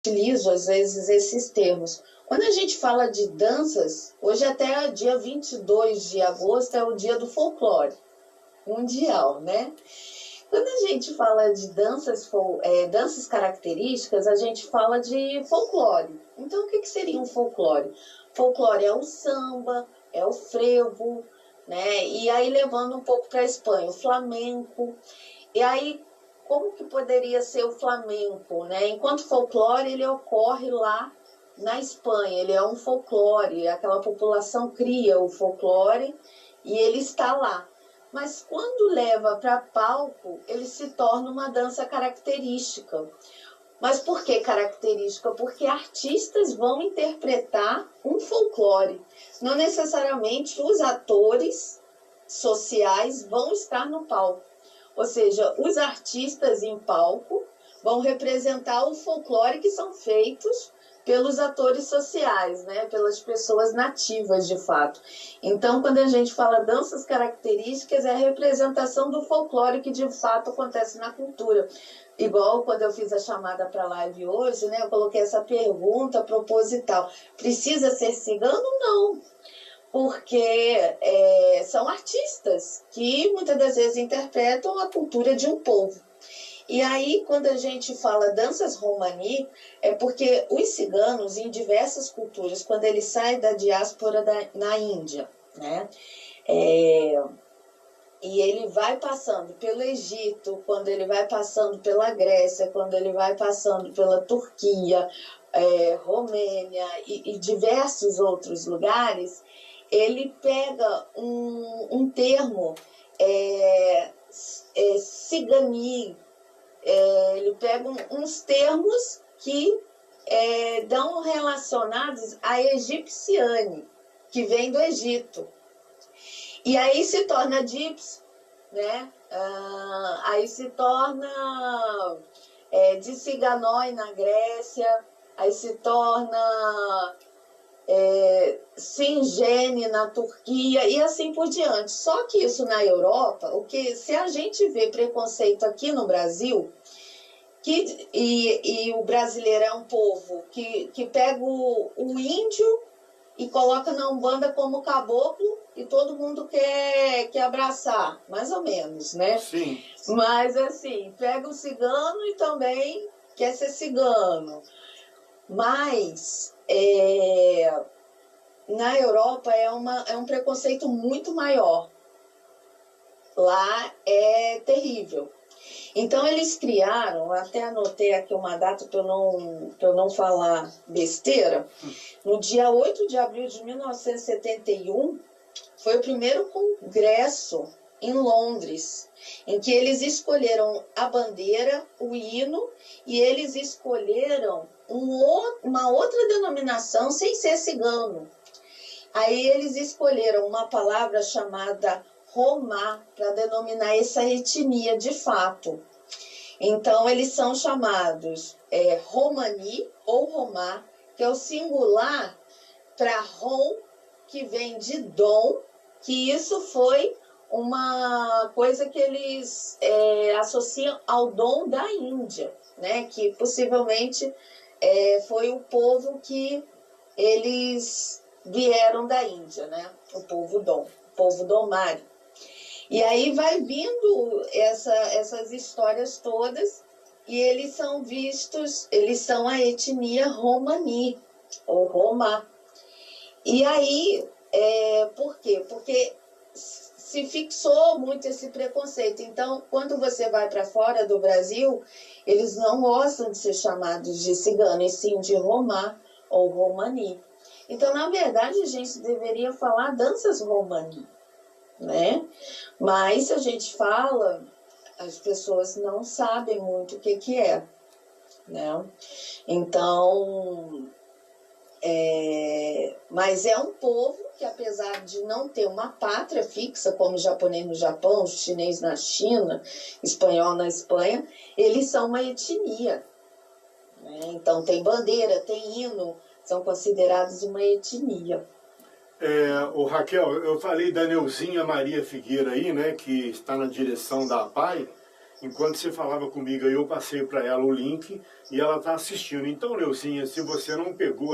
utilizo às vezes esses termos. Quando a gente fala de danças, hoje até dia 22 de agosto é o dia do folclore mundial, né? Quando a gente fala de danças características, a gente fala de folclore. Então, o que seria um folclore? Folclore é o samba, é o frevo, né? E aí, levando um pouco para a Espanha, o flamenco. E aí, como que poderia ser o flamenco, né? Enquanto folclore, ele ocorre lá na Espanha, ele é um folclore, aquela população cria o folclore e ele está lá. Mas quando leva para palco, ele se torna uma dança característica. Mas por que característica? Porque artistas vão interpretar um folclore. Não necessariamente os atores sociais vão estar no palco. Ou seja, os artistas em palco vão representar o folclore que são feitos pelos atores sociais, né? Pelas pessoas nativas, de fato. Então, quando a gente fala danças características, é a representação do folclore que, de fato, acontece na cultura. Igual quando eu fiz a chamada para a live hoje, né? Eu coloquei essa pergunta proposital. Precisa ser cigano? Não. Porque são artistas que muitas das vezes interpretam a cultura de um povo. E aí, quando a gente fala danças romani, é porque os ciganos, em diversas culturas, quando eles saem da diáspora na Índia, né? E ele vai passando pelo Egito, quando ele vai passando pela Grécia, quando ele vai passando pela Turquia, Romênia e diversos outros lugares, ele pega um termo cigani, ele pega uns termos que dão relacionados a egipciane, que vem do Egito. E aí se torna gypsy, né? Aí se torna de ciganói na Grécia, aí se torna singene na Turquia e assim por diante. Só que isso na Europa, se a gente vê preconceito aqui no Brasil, e o brasileiro é um povo que pega o índio e coloca na Umbanda como caboclo e todo mundo quer abraçar, mais ou menos, né? Sim. Mas assim, pega o cigano e também quer ser cigano. Mas na Europa é um preconceito muito maior. Lá é terrível. Então eles criaram, até anotei aqui uma data para eu não falar besteira, no dia 8 de abril de 1971, foi o primeiro congresso em Londres, em que eles escolheram a bandeira, o hino, e eles escolheram uma outra denominação sem ser cigano. Aí eles escolheram uma palavra chamada Romá, para denominar essa etnia de fato. Então, eles são chamados Romani ou Romá, que é o singular para Rom, que vem de dom, que isso foi uma coisa que eles associam ao dom da Índia, né? Que possivelmente foi o povo que eles vieram da Índia, né? O povo dom, o povo domário. E aí vai vindo essas histórias todas e eles são vistos, eles são a etnia Romani, ou Roma. E aí, por quê? Porque se fixou muito esse preconceito. Então, quando você vai para fora do Brasil, eles não gostam de ser chamados de cigano, e sim de Romá ou Romani. Então, na verdade, a gente deveria falar danças Romani, né? Mas se a gente fala, as pessoas não sabem muito o que é, né? Então, mas é um povo que, apesar de não ter uma pátria fixa, como o japonês no Japão, o chinês na China, espanhol na Espanha, eles são uma etnia, né? Então tem bandeira, tem hino, são considerados uma etnia. O Raquel, eu falei da Neuzinha Maria Figueira aí, né, que está na direção da APAI, Enquanto você falava comigo, aí eu passei para ela o link e ela está assistindo. Então, Neuzinha, se você não pegou